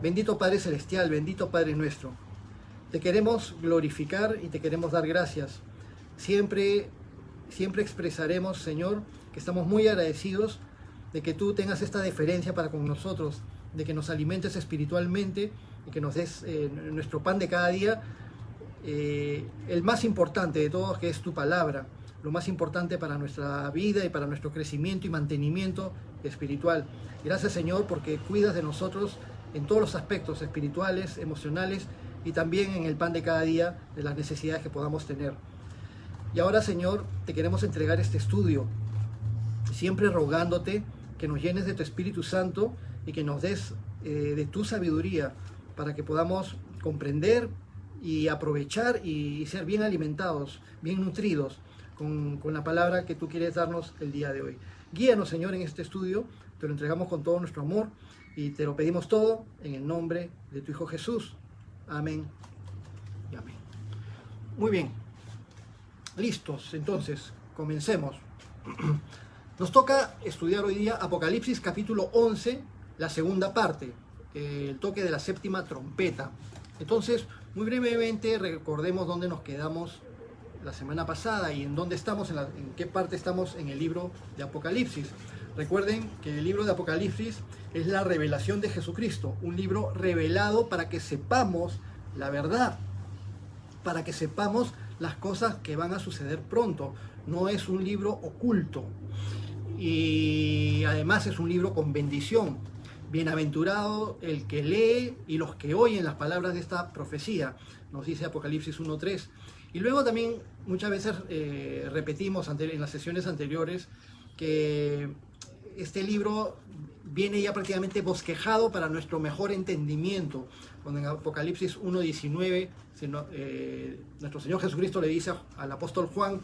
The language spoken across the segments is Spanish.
Bendito Padre Celestial, bendito Padre nuestro, te queremos glorificar y te queremos dar gracias. Siempre expresaremos, Señor, que estamos muy agradecidos de que tú tengas esta deferencia para con nosotros, de que nos alimentes espiritualmente y que nos des nuestro pan de cada día, el más importante de todos, que es tu palabra, lo más importante para nuestra vida y para nuestro crecimiento y mantenimiento espiritual. Gracias, Señor, porque cuidas de nosotros en todos los aspectos espirituales, emocionales y también en el pan de cada día, de las necesidades que podamos tener. Y ahora, Señor, te queremos entregar este estudio, siempre rogándote que nos llenes de tu Espíritu Santo y que nos des de tu sabiduría para que podamos comprender y aprovechar y ser bien alimentados, bien nutridos con la palabra que tú quieres darnos el día de hoy. Guíanos, Señor, en este estudio, te lo entregamos con todo nuestro amor y te lo pedimos todo en el nombre de tu Hijo Jesús. Amén y amén. Muy bien, listos, entonces, comencemos. Nos toca estudiar hoy día Apocalipsis capítulo 11, la segunda parte, el toque de la séptima trompeta. Entonces, muy brevemente recordemos dónde nos quedamos la semana pasada y en dónde estamos, en qué parte estamos en el libro de Apocalipsis. Recuerden que el libro de Apocalipsis es la revelación de Jesucristo, un libro revelado para que sepamos la verdad, para que sepamos las cosas que van a suceder pronto. No es un libro oculto y además es un libro con bendición. Bienaventurado el que lee y los que oyen las palabras de esta profecía, nos dice Apocalipsis 1:3. Y luego también muchas veces repetimos en las sesiones anteriores que este libro viene ya prácticamente bosquejado para nuestro mejor entendimiento. Cuando en Apocalipsis 1:19 nuestro Señor Jesucristo le dice al apóstol Juan: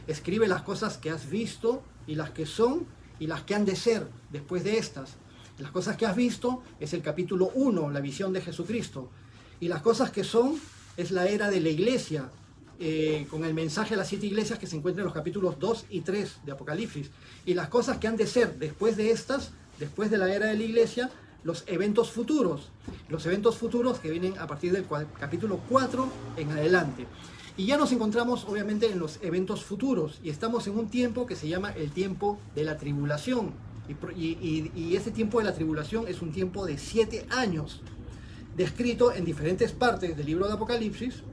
escribe las cosas que has visto y las que son y las que han de ser después de estas. Las cosas que has visto es el capítulo 1, la visión de Jesucristo. Y las cosas que son es la era de la iglesia, con el mensaje a las 7 iglesias que se encuentran en los capítulos 2 y 3 de Apocalipsis. Y las cosas que han de ser después de estas, después de la era de la iglesia, los eventos futuros. Los eventos futuros que vienen a partir del capítulo 4 en adelante. Y ya nos encontramos obviamente en los eventos futuros y estamos en un tiempo que se llama el tiempo de la tribulación. Y ese tiempo de la tribulación es un tiempo de 7 años, descrito en diferentes partes del libro de Apocalipsis,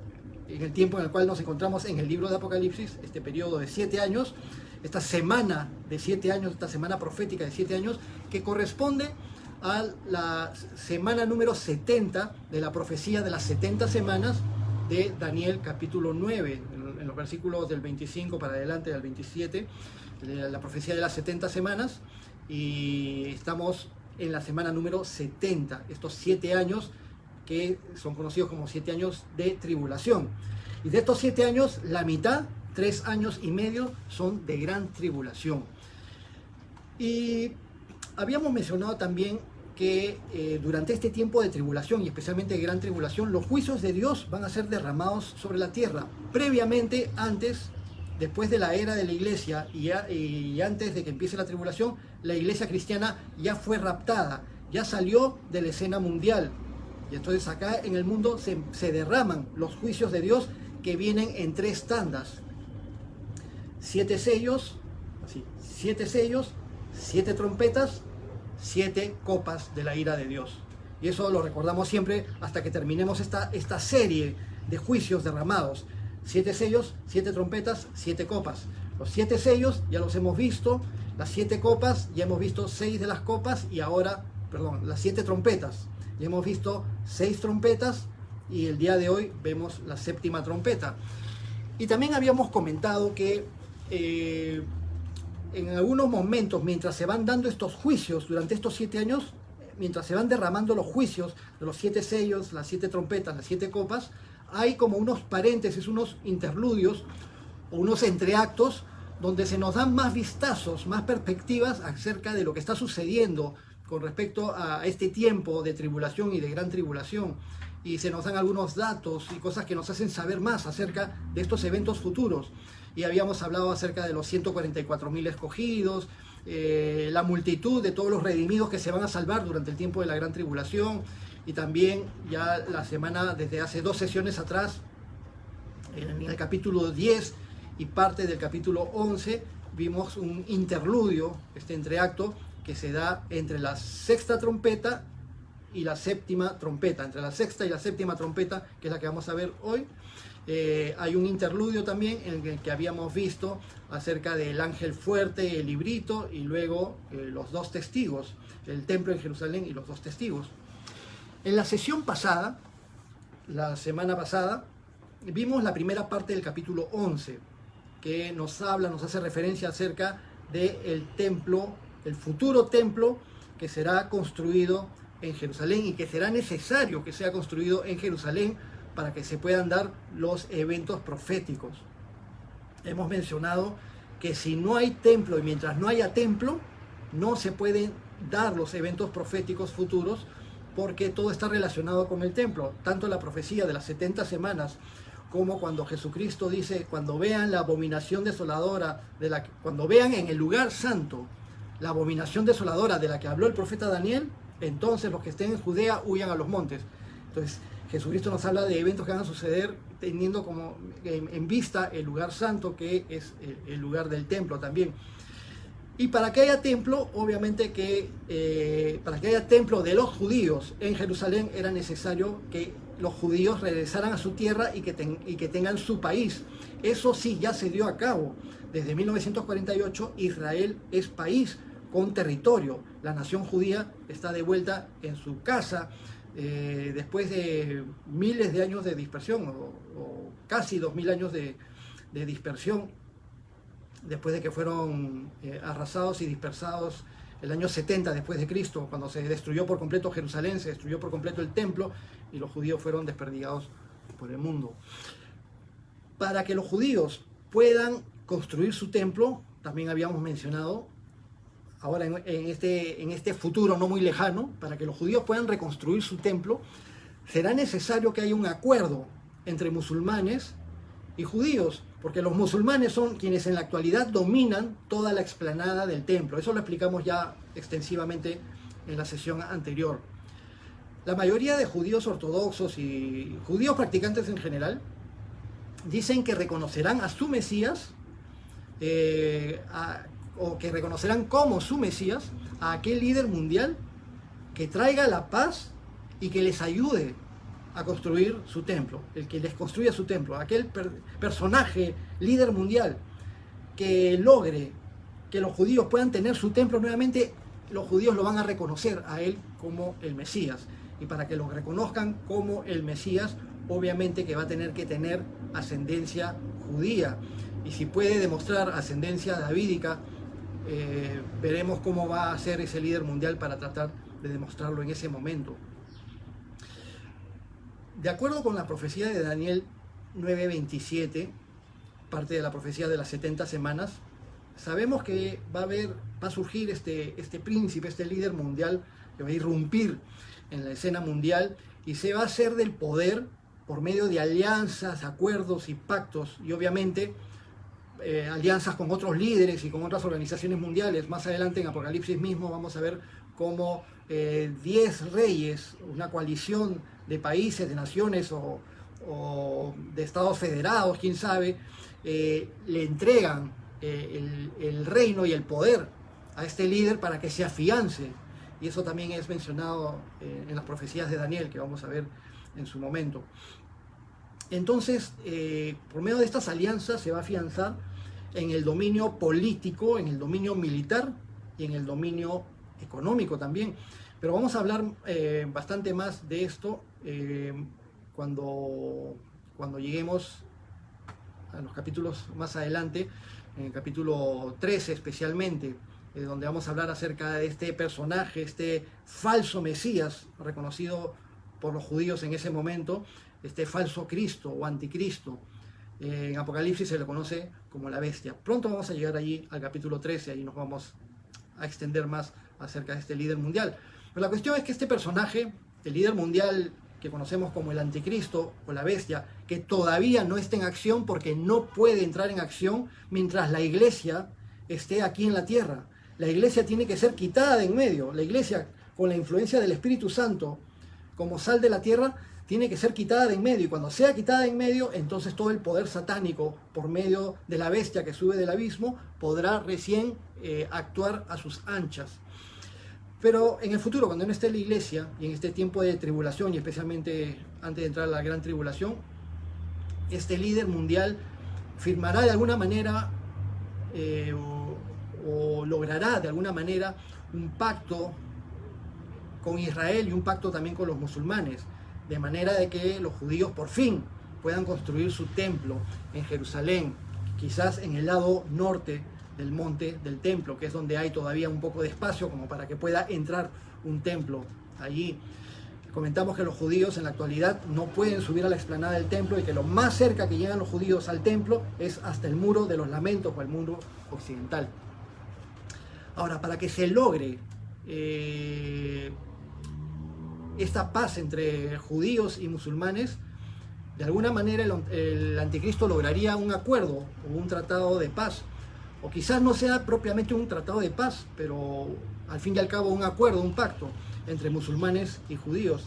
en el tiempo en el cual nos encontramos en el libro de Apocalipsis, este periodo de 7 años, esta semana de 7 años, esta semana profética de 7 años, que corresponde a la semana número 70 de la profecía de las 70 semanas de Daniel capítulo 9, en los versículos del 25 para adelante al 27, la profecía de las 70 semanas. Y estamos en la semana número 70, estos 7 años que son conocidos como 7 años de tribulación. Y de estos 7 años, la mitad, 3 años y medio, son de gran tribulación. Y habíamos mencionado también que durante este tiempo de tribulación, y especialmente de gran tribulación, los juicios de Dios van a ser derramados sobre la tierra. Previamente, después de la era de la iglesia y antes de que empiece la tribulación, la iglesia cristiana ya fue raptada, ya salió de la escena mundial. Y entonces acá en el mundo se derraman los juicios de Dios, que vienen en 3 tandas. 7 sellos, 7 trompetas, 7 copas de la ira de Dios. Y eso lo recordamos siempre hasta que terminemos esta serie de juicios derramados. 7 sellos, 7 trompetas, 7 copas. Los 7 sellos ya los hemos visto, las 7 copas ya hemos visto 6 de las copas y ahora, las 7 trompetas. Ya hemos visto 6 trompetas y el día de hoy vemos la 7ª trompeta. Y también habíamos comentado que en algunos momentos, mientras se van dando estos juicios durante estos 7 años, mientras se van derramando los juicios de los 7 sellos, las 7 trompetas, las 7 copas, hay como unos paréntesis, unos interludios o unos entreactos donde se nos dan más vistazos, más perspectivas acerca de lo que está sucediendo con respecto a este tiempo de tribulación y de gran tribulación. Y se nos dan algunos datos y cosas que nos hacen saber más acerca de estos eventos futuros. Y habíamos hablado acerca de los 144.000 escogidos, la multitud de todos los redimidos que se van a salvar durante el tiempo de la gran tribulación, y también ya la semana, desde hace 2 sesiones atrás, en el capítulo 10 y parte del capítulo 11, vimos un interludio, este entreacto, que se da entre la sexta trompeta y la séptima trompeta, entre la sexta y la séptima trompeta, que es la que vamos a ver hoy. Hay un interludio también en el que habíamos visto acerca del ángel fuerte, el librito, y luego los 2 testigos, el templo en Jerusalén y los 2 testigos. En la sesión pasada, la semana pasada, vimos la primera parte del capítulo 11, que nos hace referencia acerca del templo, el futuro templo que será construido en Jerusalén y que será necesario que sea construido en Jerusalén para que se puedan dar los eventos proféticos. Hemos mencionado que si no hay templo y mientras no haya templo, no se pueden dar los eventos proféticos futuros, porque todo está relacionado con el templo. Tanto la profecía de las 70 semanas como cuando Jesucristo dice, cuando vean la abominación desoladora, cuando vean en el lugar santo la abominación desoladora de la que habló el profeta Daniel, entonces los que estén en Judea huyan a los montes. Entonces Jesucristo nos habla de eventos que van a suceder teniendo como en vista el lugar santo, que es el lugar del templo también. Y para que haya templo, obviamente para que haya templo de los judíos en Jerusalén, era necesario que los judíos regresaran a su tierra y que tengan su país. Eso sí, ya se dio a cabo. Desde 1948 Israel es país con territorio. La nación judía está de vuelta en su casa después de miles de años de dispersión, o casi 2000 años de dispersión, después de que fueron arrasados y dispersados el año 70 después de Cristo, cuando se destruyó por completo Jerusalén, se destruyó por completo el templo y los judíos fueron desperdigados por el mundo. Para que los judíos puedan construir su templo, también habíamos mencionado, ahora en este futuro no muy lejano, para que los judíos puedan reconstruir su templo, será necesario que haya un acuerdo entre musulmanes y judíos, porque los musulmanes son quienes en la actualidad dominan toda la explanada del templo. Eso lo explicamos ya extensivamente en la sesión anterior. La mayoría de judíos ortodoxos y judíos practicantes en general dicen que reconocerán a su Mesías, o que reconocerán como su Mesías a aquel líder mundial que traiga la paz y que les ayude a construir su templo, el que les construya su templo, aquel personaje líder mundial que logre que los judíos puedan tener su templo nuevamente. Los judíos lo van a reconocer a él como el Mesías, y para que lo reconozcan como el Mesías, obviamente que va a tener que tener ascendencia judía, y si puede demostrar ascendencia davídica, veremos cómo va a ser ese líder mundial para tratar de demostrarlo en ese momento. De acuerdo con la profecía de Daniel 9:27, parte de la profecía de las 70 semanas, sabemos que va a surgir este príncipe, este líder mundial, que va a irrumpir en la escena mundial y se va a hacer del poder por medio de alianzas, acuerdos y pactos, y obviamente alianzas con otros líderes y con otras organizaciones mundiales. Más adelante en Apocalipsis mismo vamos a ver cómo 10 reyes, una coalición de países, de naciones o de estados federados, quién sabe, le entregan el reino y el poder a este líder para que se afiance. Y eso también es mencionado en las profecías de Daniel, que vamos a ver en su momento. Entonces, por medio de estas alianzas se va a afianzar en el dominio político, en el dominio militar y en el dominio económico también. Pero vamos a hablar bastante más de esto cuando lleguemos a los capítulos más adelante, en el capítulo 13 especialmente, donde vamos a hablar acerca de este personaje, este falso Mesías reconocido por los judíos en ese momento, este falso Cristo o anticristo. En Apocalipsis se le conoce como la bestia. Pronto vamos a llegar allí al capítulo 13, ahí nos vamos a extender más acerca de este líder mundial. Pero la cuestión es que este personaje, el líder mundial que conocemos como el anticristo o la bestia, que todavía no está en acción porque no puede entrar en acción mientras la iglesia esté aquí en la tierra. La iglesia tiene que ser quitada de en medio. La iglesia, con la influencia del Espíritu Santo, como sal de la tierra, tiene que ser quitada de en medio, y cuando sea quitada de en medio, entonces todo el poder satánico, por medio de la bestia que sube del abismo, podrá recién actuar a sus anchas. Pero en el futuro, cuando no esté la iglesia, y en este tiempo de tribulación, y especialmente antes de entrar a la gran tribulación, este líder mundial firmará de alguna manera o logrará de alguna manera un pacto con Israel y un pacto también con los musulmanes, de manera de que los judíos por fin puedan construir su templo en Jerusalén, quizás en el lado norte del monte del templo, que es donde hay todavía un poco de espacio como para que pueda entrar un templo allí. Comentamos que los judíos en la actualidad no pueden subir a la explanada del templo, y que lo más cerca que llegan los judíos al templo es hasta el muro de los lamentos o el muro occidental. Ahora, para que se logre esta paz entre judíos y musulmanes, de alguna manera el anticristo lograría un acuerdo o un tratado de paz, o quizás no sea propiamente un tratado de paz, pero al fin y al cabo un acuerdo, un pacto entre musulmanes y judíos.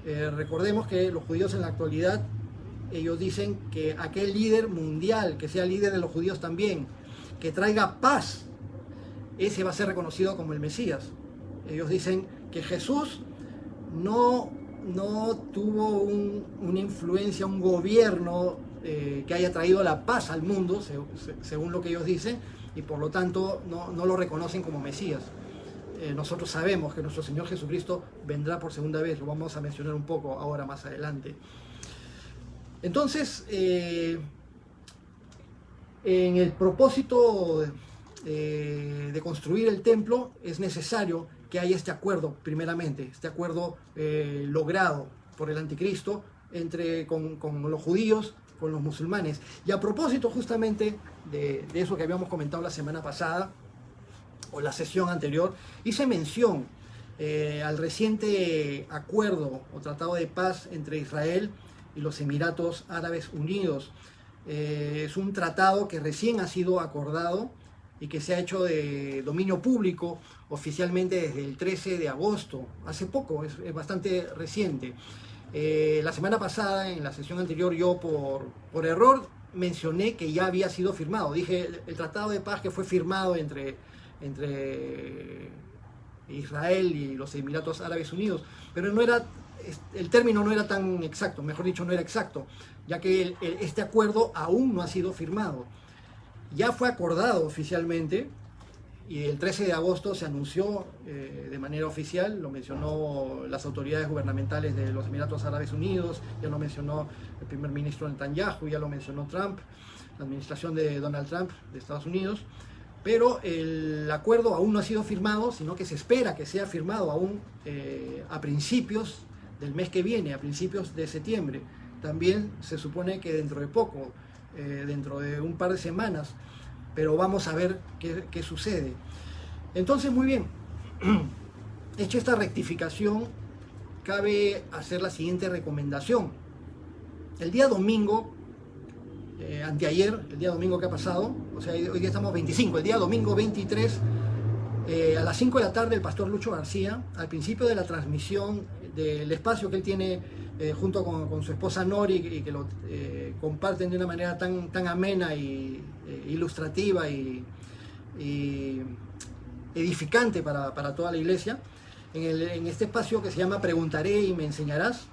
Recordemos que los judíos en la actualidad, ellos dicen que aquel líder mundial, que sea líder de los judíos también, que traiga paz, ese va a ser reconocido como el Mesías. Ellos dicen que Jesús no tuvo una influencia, un gobierno que haya traído la paz al mundo, según lo que ellos dicen, y por lo tanto no lo reconocen como Mesías. Nosotros sabemos que nuestro Señor Jesucristo vendrá por segunda vez, lo vamos a mencionar un poco ahora más adelante. Entonces, en el propósito de construir el templo es necesario que haya este acuerdo, primeramente, este acuerdo logrado por el anticristo con los judíos, con los musulmanes. Y a propósito justamente de eso que habíamos comentado la semana pasada, o la sesión anterior, hice mención al reciente acuerdo o tratado de paz entre Israel y los Emiratos Árabes Unidos. Es un tratado que recién ha sido acordado y que se ha hecho de dominio público oficialmente desde el 13 de agosto, hace poco, es bastante reciente. La semana pasada, en la sesión anterior, yo por error mencioné que ya había sido firmado. Dije el tratado de paz que fue firmado entre Israel y los Emiratos Árabes Unidos, pero el término no era tan exacto, mejor dicho, no era exacto, ya que este acuerdo aún no ha sido firmado. Ya fue acordado oficialmente, y el 13 de agosto se anunció de manera oficial, lo mencionó las autoridades gubernamentales de los Emiratos Árabes Unidos, ya lo mencionó el primer ministro Netanyahu, ya lo mencionó Trump, la administración de Donald Trump de Estados Unidos, pero el acuerdo aún no ha sido firmado, sino que se espera que sea firmado aún a principios del mes que viene, a principios de septiembre. También se supone que dentro de poco, dentro de un par de semanas, pero vamos a ver qué sucede. Entonces, muy bien, hecha esta rectificación, cabe hacer la siguiente recomendación. El día domingo, anteayer, el día domingo que ha pasado, o sea, hoy día estamos 25, el día domingo 23, a las 5 de la tarde, el pastor Lucho García, al principio de la transmisión del espacio que él tiene junto con su esposa Nori, y que lo comparten de una manera tan amena y ilustrativa y edificante para toda la iglesia, en este espacio que se llama Preguntaré y me enseñarás.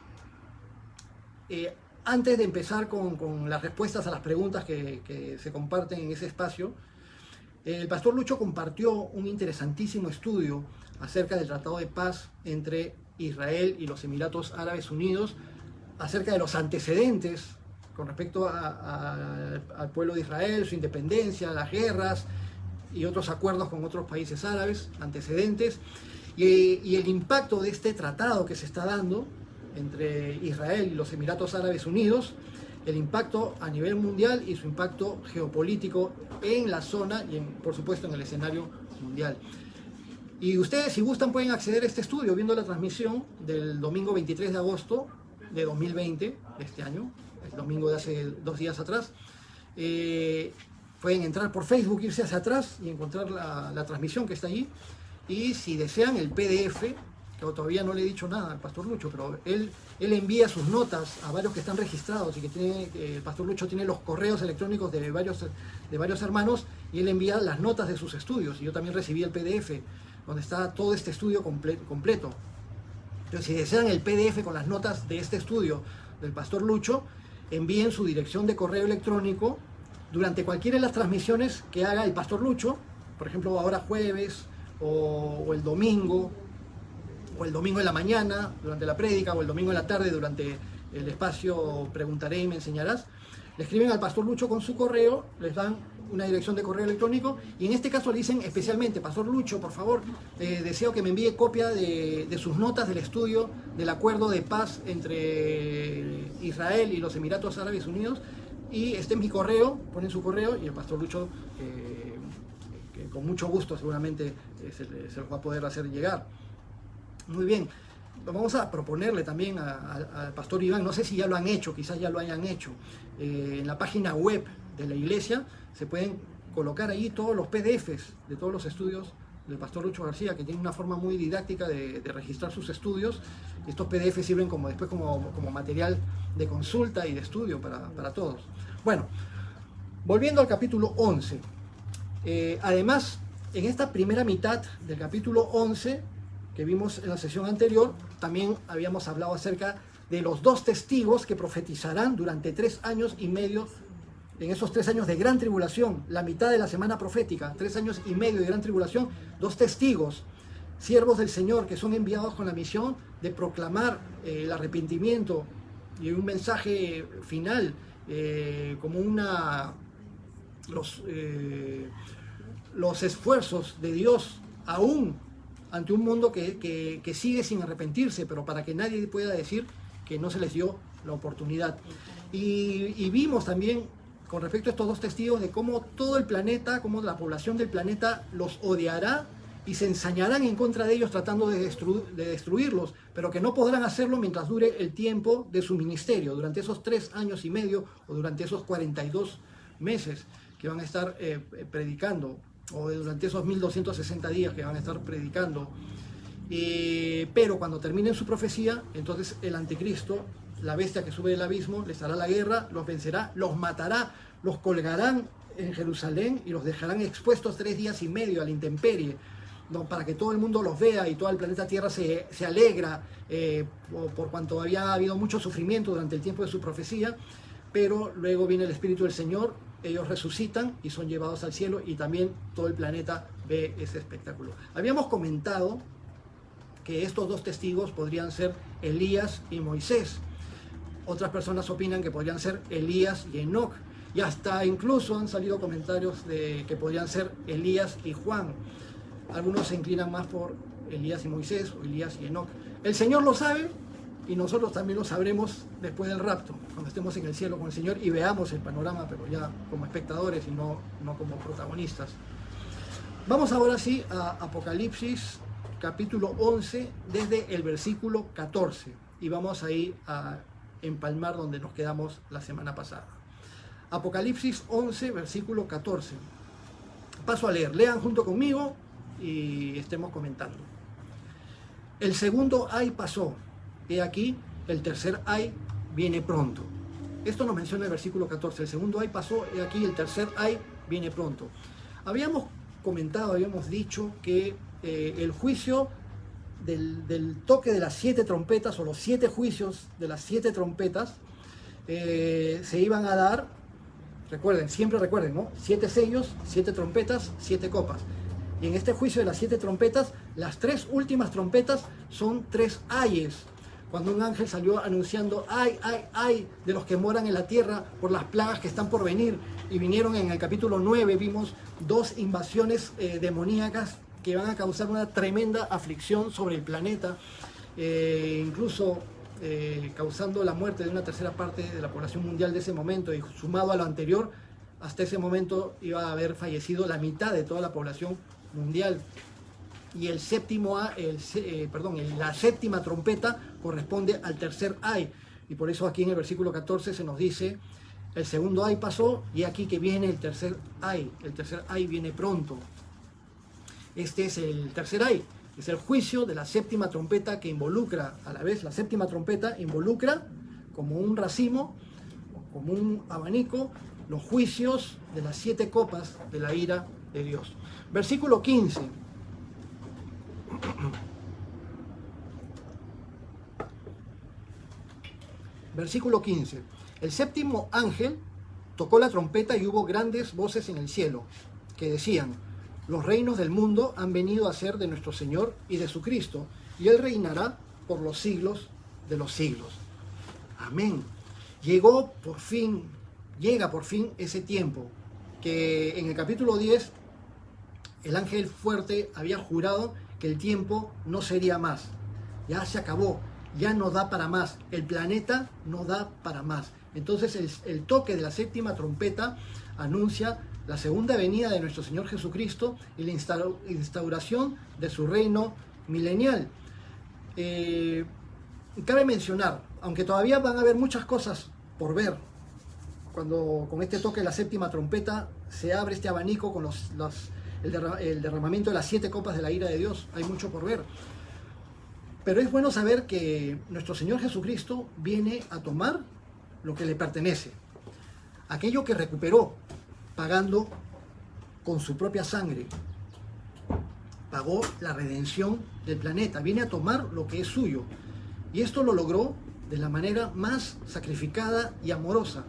Antes de empezar con las respuestas a las preguntas que se comparten en ese espacio, el pastor Lucho compartió un interesantísimo estudio acerca del tratado de paz entre Israel y los Emiratos Árabes Unidos, acerca de los antecedentes con respecto al pueblo de Israel, su independencia, las guerras y otros acuerdos con otros países árabes, antecedentes, y el impacto de este tratado que se está dando entre Israel y los Emiratos Árabes Unidos, el impacto a nivel mundial y su impacto geopolítico en la zona y por supuesto en el escenario mundial. Y ustedes, si gustan, pueden acceder a este estudio viendo la transmisión del domingo 23 de agosto de 2020, este año, el domingo de hace 2 días atrás. Pueden entrar por Facebook, irse hacia atrás y encontrar la transmisión que está allí. Y si desean el PDF, todavía no le he dicho nada al Pastor Lucho, pero él envía sus notas a varios que están registrados y que el Pastor Lucho tiene los correos electrónicos de varios hermanos, y él envía las notas de sus estudios, y yo también recibí el PDF donde está todo este estudio completo. Entonces, si desean el PDF con las notas de este estudio del Pastor Lucho, envíen su dirección de correo electrónico durante cualquiera de las transmisiones que haga el Pastor Lucho, por ejemplo ahora jueves, o el domingo en la mañana durante la prédica, o el domingo en la tarde durante el espacio Preguntaré y me enseñarás. Le escriben al Pastor Lucho con su correo, les dan una dirección de correo electrónico, y en este caso le dicen especialmente: Pastor Lucho, por favor, deseo que me envíe copia de sus notas del estudio del acuerdo de paz entre Israel y los Emiratos Árabes Unidos, y este es mi correo. Ponen su correo y el Pastor Lucho, que con mucho gusto seguramente se los va a poder hacer llegar. Muy bien, vamos a proponerle también al Pastor Iván, no sé si ya lo han hecho, quizás ya lo hayan hecho, en la página web de la iglesia se pueden colocar ahí todos los PDFs de todos los estudios del Pastor Lucho García, que tiene una forma muy didáctica de registrar sus estudios. Estos PDFs sirven después como material de consulta y de estudio para todos. Bueno, volviendo al capítulo 11, además, en esta primera mitad del capítulo 11 que vimos en la sesión anterior, también habíamos hablado acerca de los 2 testigos que profetizarán durante 3 años y medio, en esos 3 años de gran tribulación, la mitad de la semana profética, 3 años y medio de gran tribulación, 2 testigos, siervos del Señor, que son enviados con la misión de proclamar el arrepentimiento y un mensaje final, como los esfuerzos de Dios aún ante un mundo que sigue sin arrepentirse, pero para que nadie pueda decir que no se les dio la oportunidad. Y vimos también, con respecto a estos 2 testigos, de cómo todo el planeta, cómo la población del planeta los odiará y se ensañarán en contra de ellos tratando de destruirlos, pero que no podrán hacerlo mientras dure el tiempo de su ministerio, durante esos 3 años y medio o durante esos 42 meses que van a estar predicando, o durante esos 1260 días que van a estar predicando. Pero cuando terminen su profecía, entonces el anticristo, la bestia que sube del abismo, les hará la guerra, los vencerá, los matará, los colgarán en Jerusalén y los dejarán expuestos 3 días y medio a la intemperie, ¿no? Para que todo el mundo los vea y todo el planeta Tierra se alegra por cuanto había habido mucho sufrimiento durante el tiempo de su profecía. Pero luego viene el Espíritu del Señor, ellos resucitan y son llevados al cielo, y también todo el planeta ve ese espectáculo. Habíamos comentado que estos 2 testigos podrían ser Elías y Moisés. Otras personas opinan que podrían ser Elías y Enoc, y hasta incluso han salido comentarios de que podrían ser Elías y Juan. Algunos se inclinan más por Elías y Moisés o Elías y Enoc. El Señor lo sabe, y nosotros también lo sabremos después del rapto, cuando estemos en el cielo con el Señor y veamos el panorama, pero ya como espectadores y no como protagonistas. Vamos ahora sí a Apocalipsis capítulo 11, desde el versículo 14, y vamos ahí a empalmar donde nos quedamos la semana pasada. Apocalipsis 11, versículo 14. Paso a leer, lean junto conmigo y estemos comentando. El segundo ay pasó. He aquí, el tercer ay viene pronto. Esto nos menciona el versículo 14. El segundo ay pasó, he aquí, el tercer ay viene pronto. Habíamos dicho que el juicio del toque de las 7 trompetas, o los 7 juicios de las 7 trompetas, se iban a dar, siempre recuerden, ¿no? 7 sellos, 7 trompetas, 7 copas. Y en este juicio de las 7 trompetas, las 3 últimas trompetas son 3 ayes. Cuando un ángel salió anunciando ay, ay, ay de los que moran en la tierra por las plagas que están por venir, y vinieron en el capítulo 9, vimos 2 invasiones demoníacas que van a causar una tremenda aflicción sobre el planeta, incluso causando la muerte de una tercera parte de la población mundial de ese momento, y sumado a lo anterior, hasta ese momento iba a haber fallecido la mitad de toda la población mundial. Y la séptima trompeta corresponde al tercer ay, y por eso aquí en el versículo 14 se nos dice: el segundo ay pasó, y aquí que viene el tercer ay viene pronto. Este es el tercer ay, Es el juicio de la séptima trompeta que involucra, a la vez la séptima trompeta involucra como un racimo, como un abanico, los juicios de las 7 copas de la ira de Dios. Versículo 15. Versículo 15. El séptimo ángel tocó la trompeta y hubo grandes voces en el cielo que decían: los reinos del mundo han venido a ser de nuestro Señor y de su Cristo, y Él reinará por los siglos de los siglos. Amén. Llega por fin ese tiempo que en el capítulo 10 el ángel fuerte había jurado que el tiempo no sería más. Ya se acabó, ya no da para más, el planeta no da para más. Entonces el toque de la séptima trompeta anuncia la segunda venida de nuestro Señor Jesucristo y la instauración de su reino milenial. Cabe mencionar, aunque todavía van a haber muchas cosas por ver, cuando con este toque de la séptima trompeta se abre este abanico con el derramamiento de las 7 copas de la ira de Dios, hay mucho por ver. Pero es bueno saber que nuestro Señor Jesucristo viene a tomar lo que le pertenece, aquello que recuperó, pagando con su propia sangre. Pagó la redención del planeta, viene a tomar lo que es suyo. Y esto lo logró de la manera más sacrificada y amorosa,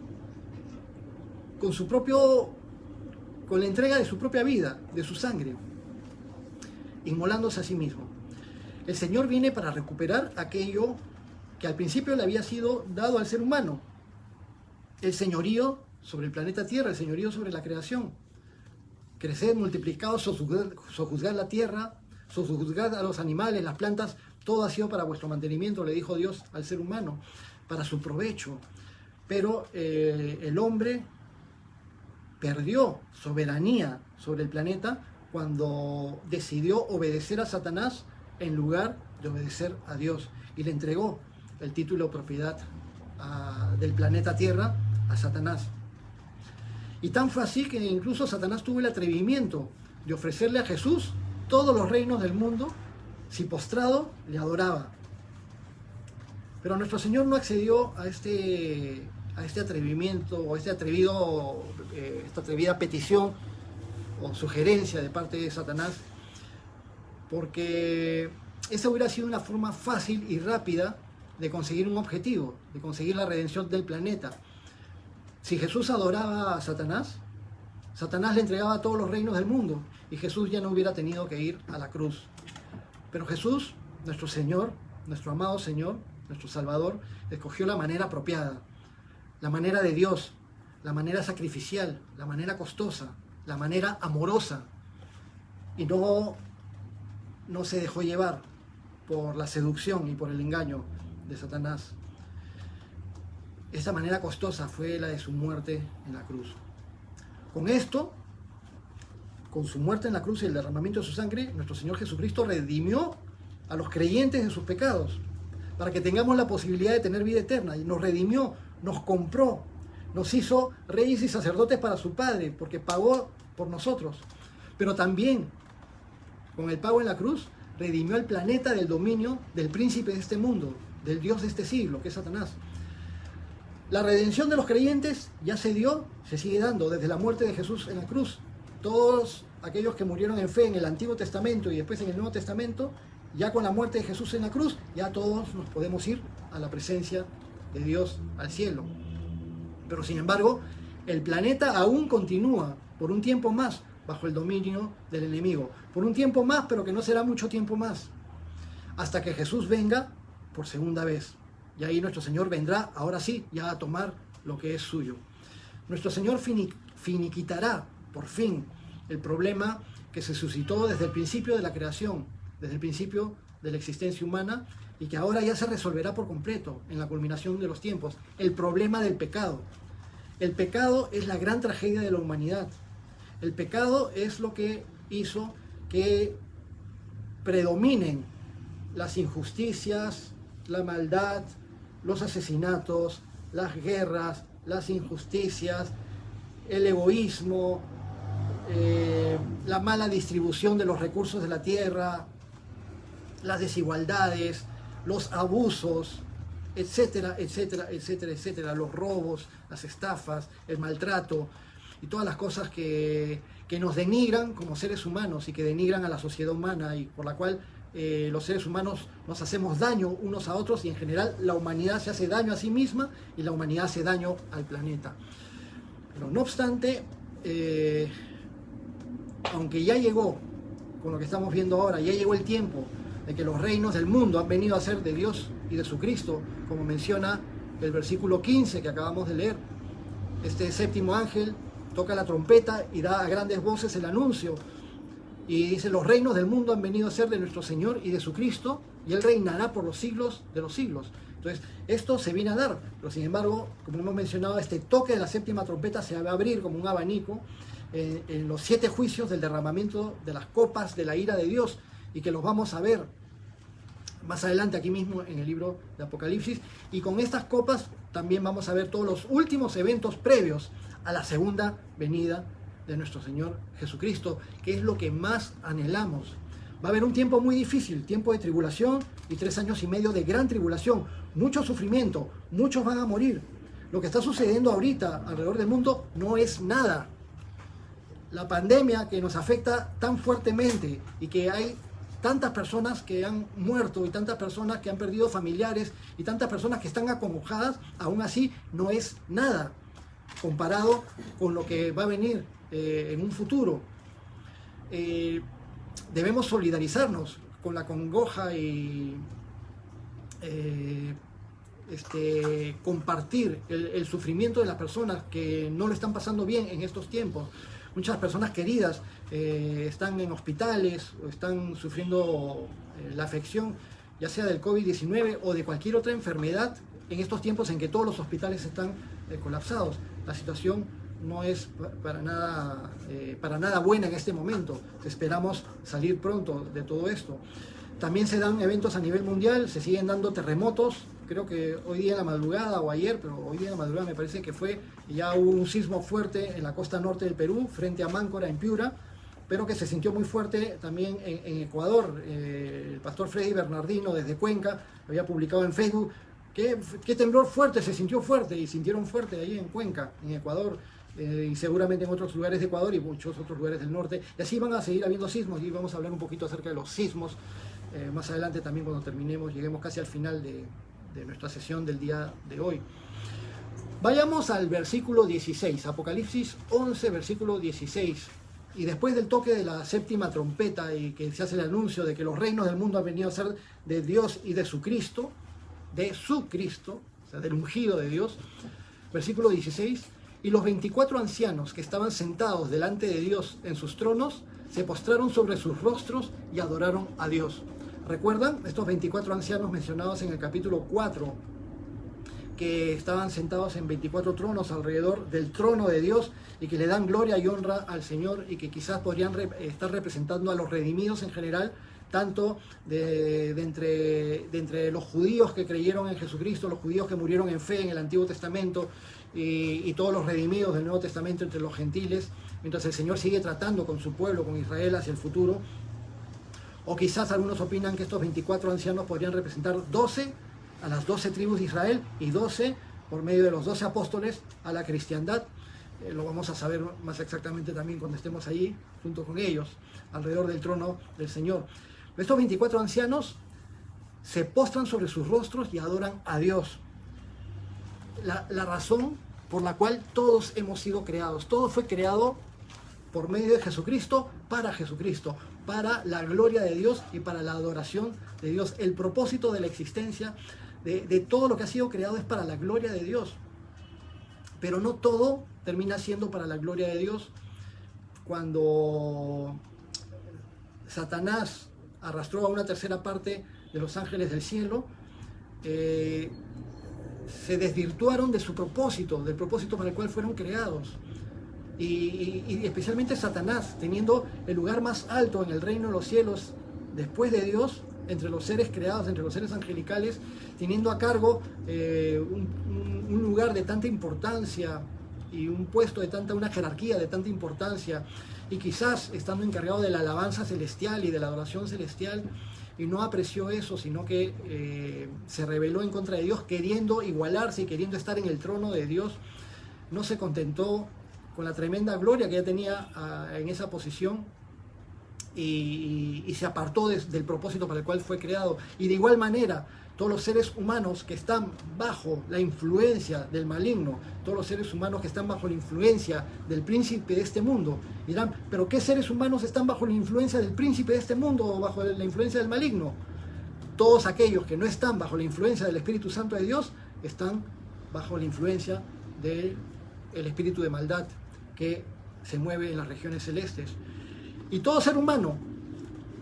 con la entrega de su propia vida, de su sangre, inmolándose a sí mismo. El Señor viene para recuperar aquello que al principio le había sido dado al ser humano: el señorío sobre el planeta Tierra, el señorío sobre la creación. Crecer, multiplicados, sojuzgar la tierra, sojuzgar a los animales, las plantas, todo ha sido para vuestro mantenimiento, le dijo Dios al ser humano, para su provecho. Pero el hombre perdió soberanía sobre el planeta cuando decidió obedecer a Satanás en lugar de obedecer a Dios, y le entregó el título de propiedad del planeta Tierra a Satanás. Y tan fue así que incluso Satanás tuvo el atrevimiento de ofrecerle a Jesús todos los reinos del mundo si postrado le adoraba. Pero nuestro Señor no accedió a este atrevimiento o esta atrevida petición o sugerencia de parte de Satanás, porque esa hubiera sido una forma fácil y rápida de conseguir un objetivo, de conseguir la redención del planeta. Si Jesús adoraba a Satanás, Satanás le entregaba todos los reinos del mundo y Jesús ya no hubiera tenido que ir a la cruz. Pero Jesús, nuestro Señor, nuestro amado Señor, nuestro Salvador, escogió la manera apropiada, la manera de Dios, la manera sacrificial, la manera costosa, la manera amorosa, y no se dejó llevar por la seducción y por el engaño de Satanás. Esta manera costosa fue la de su muerte en la cruz. Con esto, con su muerte en la cruz y el derramamiento de su sangre, nuestro Señor Jesucristo redimió a los creyentes de sus pecados, para que tengamos la posibilidad de tener vida eterna. Y nos redimió, nos compró, nos hizo reyes y sacerdotes para su Padre, porque pagó por nosotros. Pero también, con el pago en la cruz, redimió al planeta del dominio del príncipe de este mundo, del Dios de este siglo, que es Satanás. La redención de los creyentes ya se dio, se sigue dando desde la muerte de Jesús en la cruz. Todos aquellos que murieron en fe en el Antiguo Testamento y después en el Nuevo Testamento, ya con la muerte de Jesús en la cruz, ya todos nos podemos ir a la presencia de Dios, al cielo. Pero sin embargo, el planeta aún continúa por un tiempo más bajo el dominio del enemigo. Por un tiempo más, pero que no será mucho tiempo más, hasta que Jesús venga por segunda vez. Y ahí nuestro Señor vendrá, ahora sí, ya a tomar lo que es suyo. Nuestro Señor finiquitará, por fin, el problema que se suscitó desde el principio de la creación, desde el principio de la existencia humana, y que ahora ya se resolverá por completo en la culminación de los tiempos. El problema del pecado. El pecado es la gran tragedia de la humanidad. El pecado es lo que hizo que predominen las injusticias, la maldad, los asesinatos, las guerras, las injusticias, el egoísmo, la mala distribución de los recursos de la tierra, las desigualdades, los abusos, etcétera, etcétera, etcétera, etcétera, los robos, las estafas, el maltrato y todas las cosas que nos denigran como seres humanos y que denigran a la sociedad humana y por la cual los seres humanos nos hacemos daño unos a otros y en general la humanidad se hace daño a sí misma y la humanidad hace daño al planeta. Pero no obstante, aunque ya llegó, con lo que estamos viendo ahora, ya llegó el tiempo de que los reinos del mundo han venido a ser de Dios y de su Cristo, como menciona el versículo 15 que acabamos de leer. Este séptimo ángel toca la trompeta y da a grandes voces el anuncio. Y dice, los reinos del mundo han venido a ser de nuestro Señor y de su Cristo, y Él reinará por los siglos de los siglos. Entonces, esto se viene a dar, pero sin embargo, como hemos mencionado, este toque de la séptima trompeta se va a abrir como un abanico en los 7 juicios del derramamiento de las copas de la ira de Dios, y que los vamos a ver más adelante aquí mismo en el libro de Apocalipsis. Y con estas copas también vamos a ver todos los últimos eventos previos a la segunda venida de nuestro Señor Jesucristo, que es lo que más anhelamos. Va a haber un tiempo muy difícil, tiempo de tribulación y 3 años y medio de gran tribulación, mucho sufrimiento, muchos van a morir. Lo que está sucediendo ahorita alrededor del mundo no es nada. La pandemia que nos afecta tan fuertemente y que hay tantas personas que han muerto y tantas personas que han perdido familiares y tantas personas que están acongojadas, aún así no es nada comparado con lo que va a venir en un futuro. Debemos solidarizarnos con la congoja y compartir el sufrimiento de las personas que no lo están pasando bien en estos tiempos. Muchas personas queridas están en hospitales o están sufriendo la afección, ya sea del COVID-19 o de cualquier otra enfermedad, en estos tiempos en que todos los hospitales están colapsados. La situación no es para nada buena en este momento. Esperamos salir pronto de todo esto. También se dan eventos a nivel mundial, se siguen dando terremotos. Creo que hoy día en la madrugada o ayer, pero hoy día en la madrugada me parece que fue, ya hubo un sismo fuerte en la costa norte del Perú, frente a Máncora, en Piura, pero que se sintió muy fuerte también en Ecuador. El pastor Freddy Bernardino desde Cuenca había publicado en Facebook que temblor fuerte, se sintió fuerte y sintieron fuerte ahí en Cuenca, en Ecuador. Y seguramente en otros lugares de Ecuador y muchos otros lugares del norte. Y así van a seguir habiendo sismos y vamos a hablar un poquito acerca de los sismos más adelante también cuando terminemos, lleguemos casi al final de nuestra sesión del día de hoy. Vayamos al versículo 16, Apocalipsis 11, versículo 16. Y después del toque de la séptima trompeta y que se hace el anuncio de que los reinos del mundo han venido a ser de Dios y de su Cristo, o sea, del ungido de Dios, versículo 16, y los 24 ancianos que estaban sentados delante de Dios en sus tronos, se postraron sobre sus rostros y adoraron a Dios. ¿Recuerdan? Estos 24 ancianos mencionados en el capítulo 4, que estaban sentados en 24 tronos alrededor del trono de Dios y que le dan gloria y honra al Señor y que quizás podrían estar representando a los redimidos en general, tanto de entre los judíos que creyeron en Jesucristo, los judíos que murieron en fe en el Antiguo Testamento y todos los redimidos del Nuevo Testamento entre los gentiles, mientras el Señor sigue tratando con su pueblo, con Israel hacia el futuro. O quizás algunos opinan que estos 24 ancianos podrían representar 12 a las 12 tribus de Israel y 12 por medio de los 12 apóstoles a la cristiandad. Lo vamos a saber más exactamente también cuando estemos allí junto con ellos, alrededor del trono del Señor. Estos 24 ancianos se postran sobre sus rostros y adoran a Dios. La razón por la cual todos hemos sido creados, todo fue creado por medio de Jesucristo, para la gloria de Dios y para la adoración de Dios. El propósito de la existencia de todo lo que ha sido creado es para la gloria de Dios. Pero no todo termina siendo para la gloria de Dios. Cuando Satanás arrastró a una tercera parte de los ángeles del cielo, se desvirtuaron de su propósito, del propósito para el cual fueron creados. Y especialmente Satanás, teniendo el lugar más alto en el reino de los cielos, después de Dios, entre los seres creados, entre los seres angelicales, teniendo a cargo un lugar de tanta importancia y un puesto de una jerarquía de tanta importancia, y quizás estando encargado de la alabanza celestial y de la adoración celestial, y no apreció eso, sino que se rebeló en contra de Dios, queriendo igualarse y queriendo estar en el trono de Dios. No se contentó con la tremenda gloria que ya tenía en esa posición, y se apartó del propósito para el cual fue creado. Y de igual manera, todos los seres humanos que están bajo la influencia del maligno, todos los seres humanos que están bajo la influencia del príncipe de este mundo, dirán, ¿pero qué seres humanos están bajo la influencia del príncipe de este mundo o bajo la influencia del maligno? Todos aquellos que no están bajo la influencia del Espíritu Santo de Dios están bajo la influencia del espíritu de maldad que se mueve en las regiones celestes. Y todo ser humano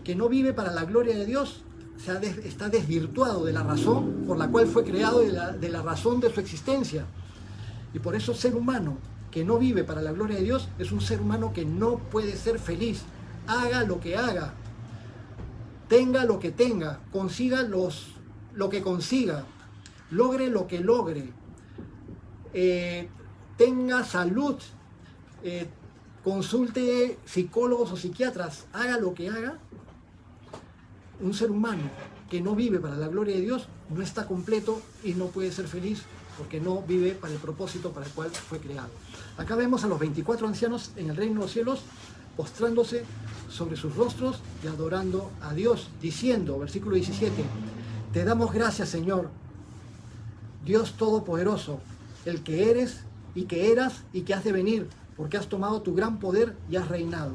que no vive para la gloria de Dios está desvirtuado de la razón por la cual fue creado y de la razón de su existencia. Y por eso ser humano que no vive para la gloria de Dios es un ser humano que no puede ser feliz. Haga lo que haga, tenga lo que tenga, consiga lo que consiga, logre lo que logre, tenga salud, consulte psicólogos o psiquiatras, haga lo que haga. Un ser humano que no vive para la gloria de Dios no está completo y no puede ser feliz porque no vive para el propósito para el cual fue creado. Acá vemos a los 24 ancianos en el reino de los cielos postrándose sobre sus rostros y adorando a Dios, diciendo, versículo 17, te damos gracias, Señor, Dios Todopoderoso, el que eres y que eras y que has de venir, porque has tomado tu gran poder y has reinado.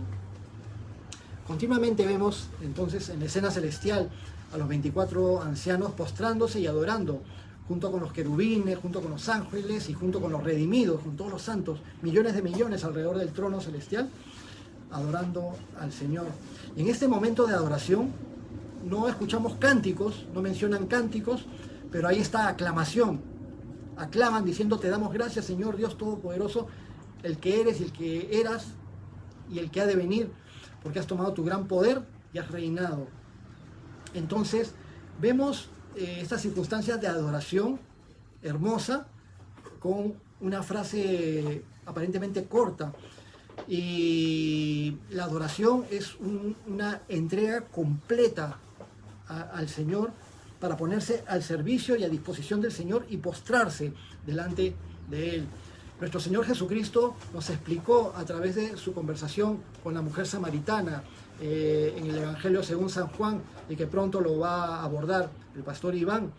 Continuamente vemos entonces en la escena celestial a los 24 ancianos postrándose y adorando, junto con los querubines, junto con los ángeles y junto con los redimidos, con todos los santos, millones de millones alrededor del trono celestial, adorando al Señor. Y en este momento de adoración no escuchamos cánticos, no mencionan cánticos, pero ahí está aclamación. Aclaman diciendo, te damos gracias, Señor Dios Todopoderoso, el que eres y el que eras y el que ha de venir, porque has tomado tu gran poder y has reinado. Entonces vemos estas circunstancias de adoración hermosa con una frase aparentemente corta, y la adoración es una entrega completa al Señor para ponerse al servicio y a disposición del Señor y postrarse delante de Él. Nuestro Señor Jesucristo nos explicó a través de su conversación con la mujer samaritana en el Evangelio según San Juan, y que pronto lo va a abordar el pastor Iván.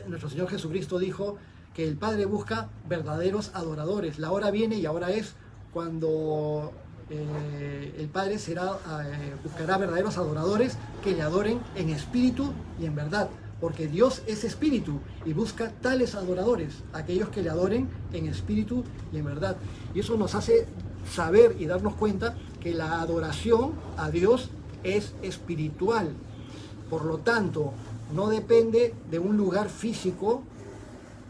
Nuestro Señor Jesucristo dijo que el Padre busca verdaderos adoradores. La hora viene y ahora es cuando el Padre buscará verdaderos adoradores que le adoren en espíritu y en verdad. Porque Dios es espíritu y busca tales adoradores, aquellos que le adoren en espíritu y en verdad. Y eso nos hace saber y darnos cuenta que la adoración a Dios es espiritual. Por lo tanto, no depende de un lugar físico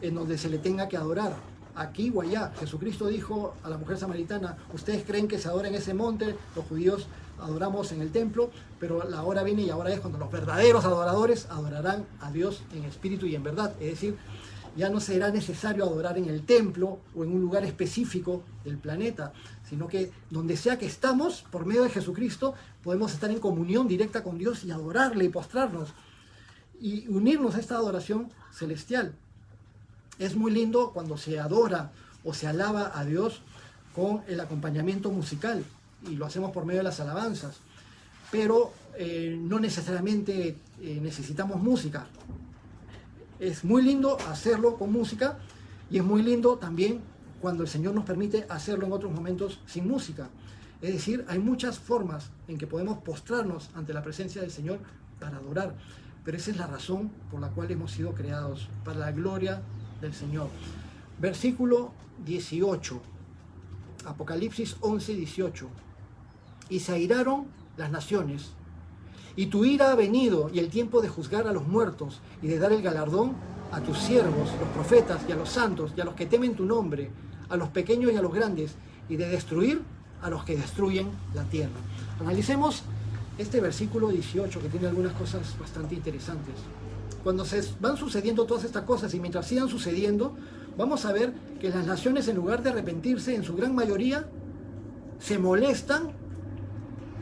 en donde se le tenga que adorar, aquí o allá. Jesucristo dijo a la mujer samaritana, ustedes creen que se adora en ese monte, los judíos adoramos en el templo, pero la hora viene y ahora es cuando los verdaderos adoradores adorarán a Dios en espíritu y en verdad. Es decir, ya no será necesario adorar en el templo o en un lugar específico del planeta, sino que donde sea que estamos, por medio de Jesucristo, podemos estar en comunión directa con Dios y adorarle y postrarnos y unirnos a esta adoración celestial. Es muy lindo cuando se adora o se alaba a Dios con el acompañamiento musical, y lo hacemos por medio de las alabanzas, pero no necesariamente necesitamos música. Es muy lindo hacerlo con música, y es muy lindo también cuando el Señor nos permite hacerlo en otros momentos sin música. Es decir, hay muchas formas en que podemos postrarnos ante la presencia del Señor para adorar, pero esa es la razón por la cual hemos sido creados, para la gloria del Señor. Versículo 18, Apocalipsis 11, 18. Y se airaron las naciones, y tu ira ha venido, y el tiempo de juzgar a los muertos, y de dar el galardón a tus siervos, los profetas, y a los santos, y a los que temen tu nombre, a los pequeños y a los grandes, y de destruir a los que destruyen la tierra. Analicemos este versículo 18, que tiene algunas cosas bastante interesantes. Cuando se van sucediendo todas estas cosas, y mientras sigan sucediendo, vamos a ver que las naciones, en lugar de arrepentirse, en su gran mayoría, se molestan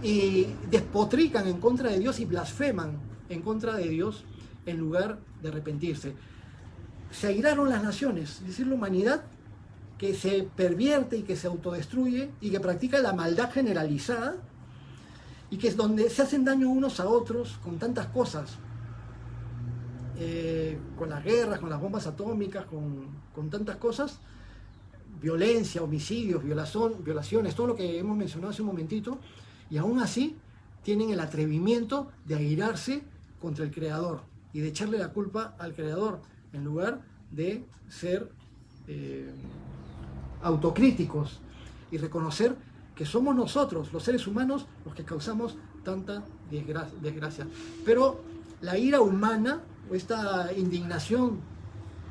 y despotrican en contra de Dios y blasfeman en contra de Dios en lugar de arrepentirse. Se airaron las naciones, es decir, la humanidad que se pervierte y que se autodestruye y que practica la maldad generalizada y que es donde se hacen daño unos a otros con tantas cosas, con las guerras, con las bombas atómicas, con tantas cosas, violencia, homicidios, violaciones, todo lo que hemos mencionado hace un momentito, y aún así tienen el atrevimiento de airarse contra el Creador y de echarle la culpa al Creador en lugar de ser autocríticos y reconocer que somos nosotros, los seres humanos, los que causamos tanta desgracia. Pero la ira humana, o esta indignación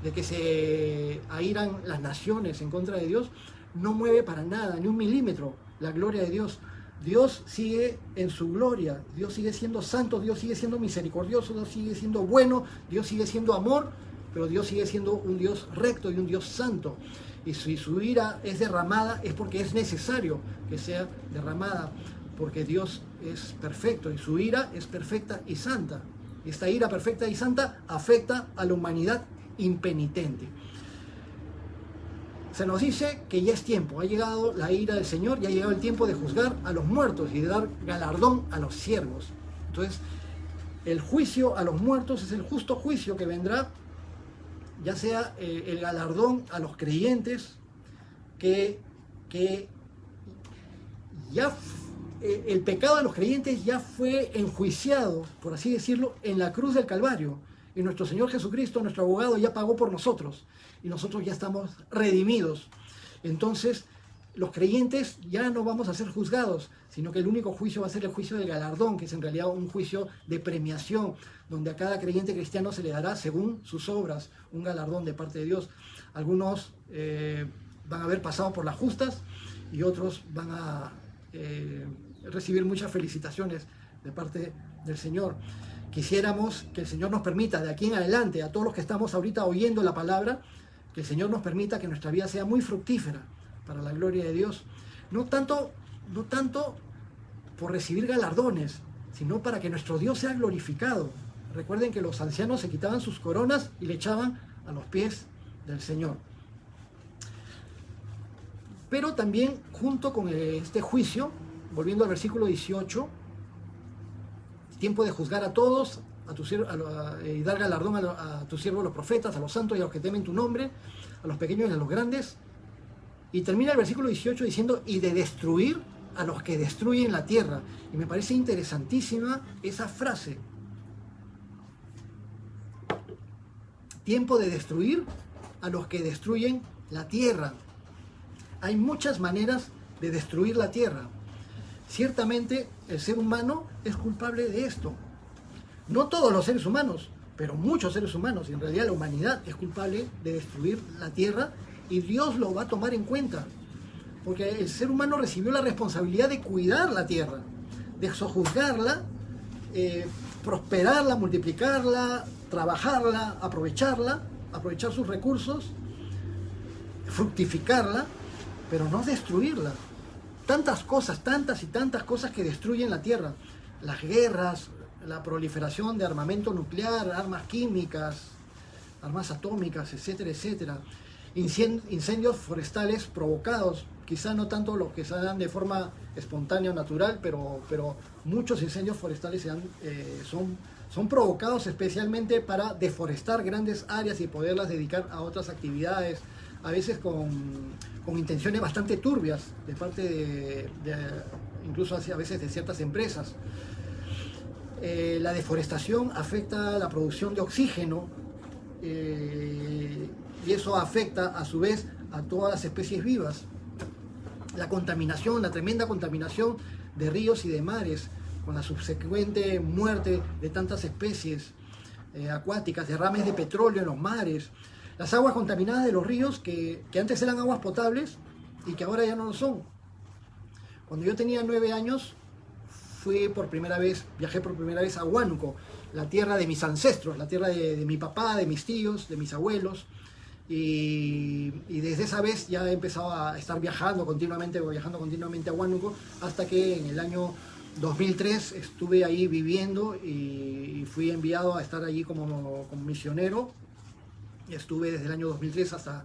de que se airan las naciones en contra de Dios, no mueve para nada, ni un milímetro, la gloria de Dios. Dios sigue en su gloria, Dios sigue siendo santo, Dios sigue siendo misericordioso, Dios sigue siendo bueno, Dios sigue siendo amor, pero Dios sigue siendo un Dios recto y un Dios santo. Y si su ira es derramada es porque es necesario que sea derramada, porque Dios es perfecto y su ira es perfecta y santa. Esta ira perfecta y santa afecta a la humanidad impenitente. Se nos dice que ya es tiempo, ha llegado la ira del Señor, ya ha llegado el tiempo de juzgar a los muertos y de dar galardón a los siervos. Entonces, el juicio a los muertos es el justo juicio que vendrá, ya sea el galardón a los creyentes, que ya el pecado de los creyentes ya fue enjuiciado, por así decirlo, en la cruz del Calvario. Y nuestro Señor Jesucristo, nuestro abogado, ya pagó por nosotros. Y nosotros ya estamos redimidos. Entonces, los creyentes ya no vamos a ser juzgados, sino que el único juicio va a ser el juicio del galardón, que es en realidad un juicio de premiación, donde a cada creyente cristiano se le dará, según sus obras, un galardón de parte de Dios. Algunos van a haber pasado por las justas y otros van a recibir muchas felicitaciones de parte del Señor. Quisiéramos que el Señor nos permita de aquí en adelante, a todos los que estamos ahorita oyendo la palabra, que el Señor nos permita que nuestra vida sea muy fructífera para la gloria de Dios. No tanto por recibir galardones, sino para que nuestro Dios sea glorificado. Recuerden que los ancianos se quitaban sus coronas y le echaban a los pies del Señor. Pero también, junto con este juicio, volviendo al versículo 18, tiempo de juzgar a todos, y dar galardón a tus siervos los profetas, a los santos y a los que temen tu nombre, a los pequeños y a los grandes. Y termina el versículo 18 diciendo, y de destruir a los que destruyen la tierra. Y me parece interesantísima esa frase. Tiempo de destruir a los que destruyen la tierra. Hay muchas maneras de destruir la tierra. Ciertamente el ser humano es culpable de esto. No todos los seres humanos, pero muchos seres humanos, y en realidad la humanidad es culpable de destruir la tierra, y Dios lo va a tomar en cuenta, porque el ser humano recibió la responsabilidad de cuidar la tierra, de sojuzgarla, prosperarla, multiplicarla, trabajarla, aprovechar sus recursos, fructificarla, pero no destruirla. Tantas cosas, tantas y tantas cosas que destruyen la tierra. Las guerras, la proliferación de armamento nuclear, armas químicas, armas atómicas, etcétera, etcétera. Incendios forestales provocados, quizá no tanto los que se dan de forma espontánea o natural, pero muchos incendios forestales son provocados especialmente para deforestar grandes áreas y poderlas dedicar a otras actividades, a veces con intenciones bastante turbias de parte incluso a veces de ciertas empresas. La deforestación afecta la producción de oxígeno y eso afecta a su vez a todas las especies vivas. La contaminación, la tremenda contaminación de ríos y de mares, con la subsecuente muerte de tantas especies acuáticas, derrames de petróleo en los mares, las aguas contaminadas de los ríos que antes eran aguas potables y que ahora ya no lo son. Cuando yo tenía 9 años, viajé por primera vez a Huánuco, la tierra de mis ancestros, la tierra de mi papá, de mis tíos, de mis abuelos. y desde esa vez ya he empezado a estar viajando continuamente a Huánuco, hasta que en el año 2003 estuve ahí viviendo y fui enviado a estar allí como misionero. Estuve desde el año 2003 hasta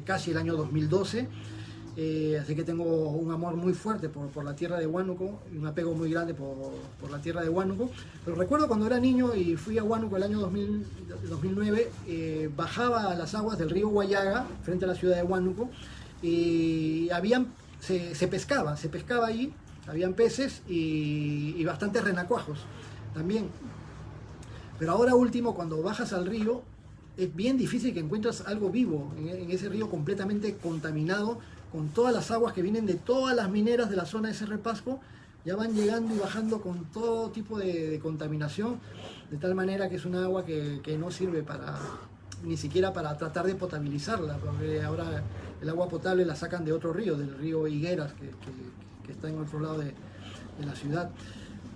casi el año 2012. Así que tengo un amor muy fuerte por la tierra de Huánuco y un apego muy grande por la tierra de Huánuco. Pero recuerdo cuando era niño y fui a Huánuco el año 2009, bajaba a las aguas del río Huallaga, frente a la ciudad de Huánuco, y se pescaba allí, habían peces y bastantes renacuajos también. Pero ahora último, cuando bajas al río, es bien difícil que encuentres algo vivo en ese río completamente contaminado, con todas las aguas que vienen de todas las mineras de la zona de Cerro de Pasco, ya van llegando y bajando con todo tipo de contaminación, de tal manera que es un agua que no sirve ni siquiera para tratar de potabilizarla, porque ahora el agua potable la sacan de otro río, del río Higueras, que está en otro lado de la ciudad.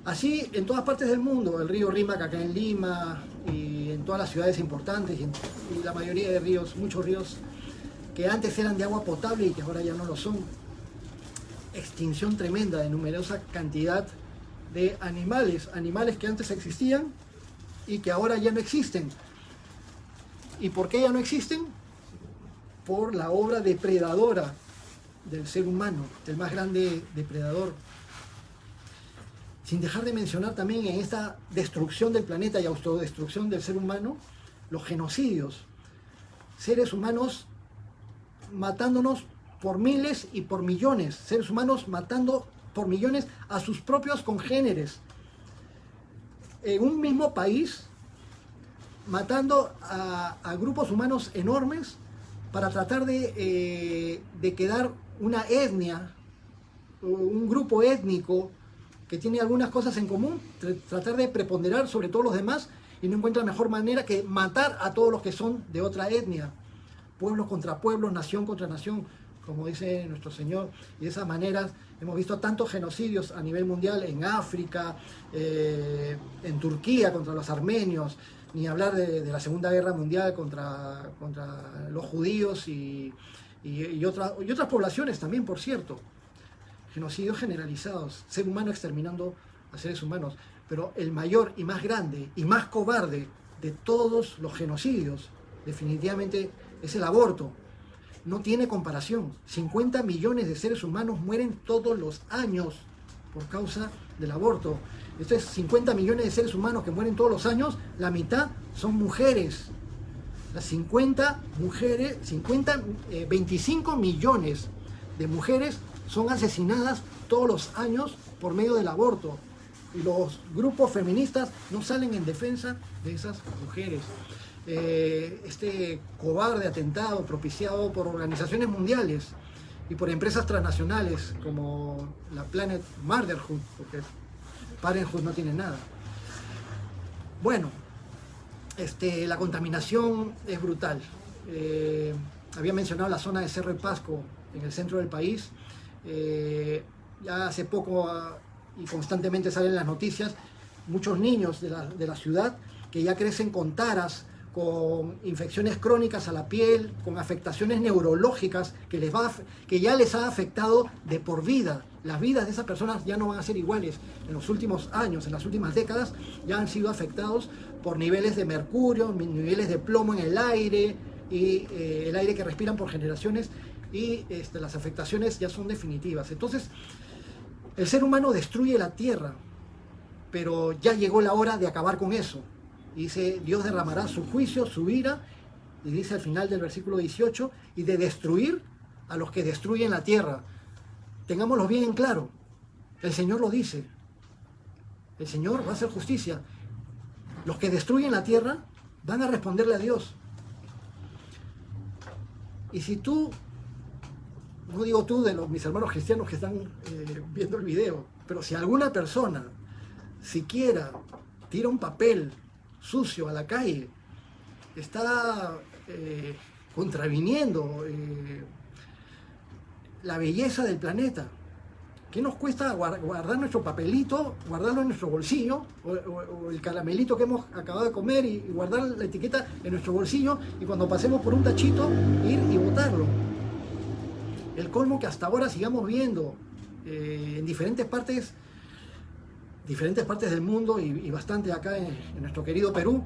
Así en todas partes del mundo, el río Rímac acá en Lima y en todas las ciudades importantes y la mayoría de ríos, muchos ríos que antes eran de agua potable y que ahora ya no lo son. Extinción tremenda de numerosa cantidad de animales que antes existían y que ahora ya no existen. ¿Y por qué ya no existen? Por la obra depredadora del ser humano, del más grande depredador. Sin dejar de mencionar también en esta destrucción del planeta y autodestrucción del ser humano, los genocidios. Seres humanos matándonos por miles y por millones. Seres humanos matando por millones a sus propios congéneres. En un mismo país, matando a grupos humanos enormes para tratar de quedar una etnia, un grupo étnico que tiene algunas cosas en común, tratar de preponderar sobre todos los demás y no encuentra mejor manera que matar a todos los que son de otra etnia. Pueblos contra pueblos, nación contra nación, como dice nuestro Señor. Y de esa manera hemos visto tantos genocidios a nivel mundial en África, en Turquía contra los armenios, ni hablar de la Segunda Guerra Mundial contra los judíos y otras poblaciones también, por cierto. Genocidios generalizados, ser humano exterminando a seres humanos. Pero el mayor y más grande y más cobarde de todos los genocidios, definitivamente, es el aborto. No tiene comparación. 50 millones de seres humanos mueren todos los años por causa del aborto. Estos 50 millones de seres humanos que mueren todos los años, la mitad son mujeres. Las 25 millones de mujeres son asesinadas todos los años por medio del aborto. Y los grupos feministas no salen en defensa de esas mujeres. Este cobarde atentado propiciado por organizaciones mundiales y por empresas transnacionales como la Planet Motherhood, porque Parenthood no tiene nada. Bueno, la contaminación es brutal. Había mencionado la zona de Cerro de Pasco en el centro del país. Ya hace poco y constantemente salen las noticias, muchos niños de la ciudad que ya crecen con taras, con infecciones crónicas a la piel, con afectaciones neurológicas que ya les ha afectado de por vida. Las vidas de esas personas ya no van a ser iguales. En los últimos años, en las últimas décadas, ya han sido afectados por niveles de mercurio, niveles de plomo en el aire y el aire que respiran por generaciones, y las afectaciones ya son definitivas. Entonces, el ser humano destruye la tierra, pero ya llegó la hora de acabar con eso. Y dice, Dios derramará su juicio, su ira, y dice al final del versículo 18, y de destruir a los que destruyen la tierra. Tengámoslo bien en claro, el Señor lo dice. El Señor va a hacer justicia. Los que destruyen la tierra van a responderle a Dios. Y si tú, no digo tú de mis hermanos cristianos que están viendo el video, pero si alguna persona siquiera tira un papel sucio a la calle, está contraviniendo la belleza del planeta, ¿qué nos cuesta guardar nuestro papelito, guardarlo en nuestro bolsillo, o el caramelito que hemos acabado de comer y guardar la etiqueta en nuestro bolsillo y cuando pasemos por un tachito ir y botarlo? El colmo que hasta ahora sigamos viendo en diferentes partes del mundo y bastante acá en nuestro querido Perú,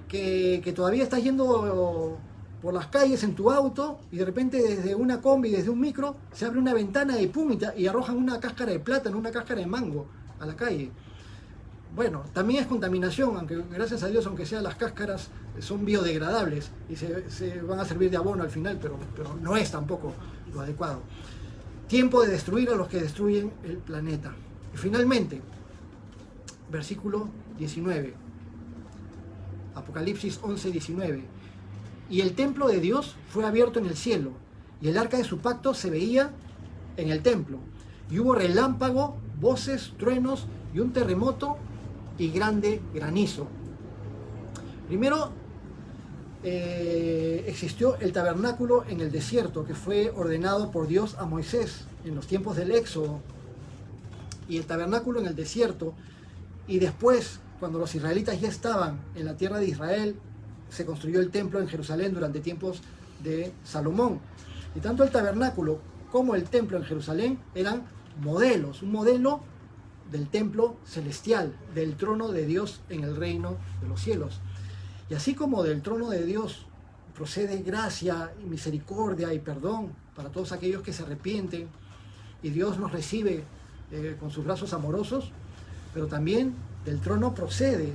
que todavía estás yendo por las calles en tu auto y de repente desde una combi, desde un micro, se abre una ventana y pum, y arrojan una cáscara de plátano, una cáscara de mango a la calle. Bueno, también es contaminación, aunque gracias a Dios, aunque sean las cáscaras, son biodegradables y se van a servir de abono al final, pero no es tampoco lo adecuado. Tiempo de destruir a los que destruyen el planeta. Y finalmente, versículo 19, Apocalipsis 11:19. Y el templo de Dios fue abierto en el cielo, y el arca de su pacto se veía en el templo. Y hubo relámpago, voces, truenos y un terremoto y grande granizo. Primero, existió el tabernáculo en el desierto, que fue ordenado por Dios a Moisés en los tiempos del Éxodo. Y el tabernáculo en el desierto, y después, cuando los israelitas ya estaban en la tierra de Israel, se construyó el templo en Jerusalén durante tiempos de Salomón. Y tanto el tabernáculo como el templo en Jerusalén eran modelos, un modelo del templo celestial, del trono de Dios en el reino de los cielos. Y así como del trono de Dios procede gracia y misericordia y perdón para todos aquellos que se arrepienten, y Dios nos recibe con sus brazos amorosos, pero también del trono procede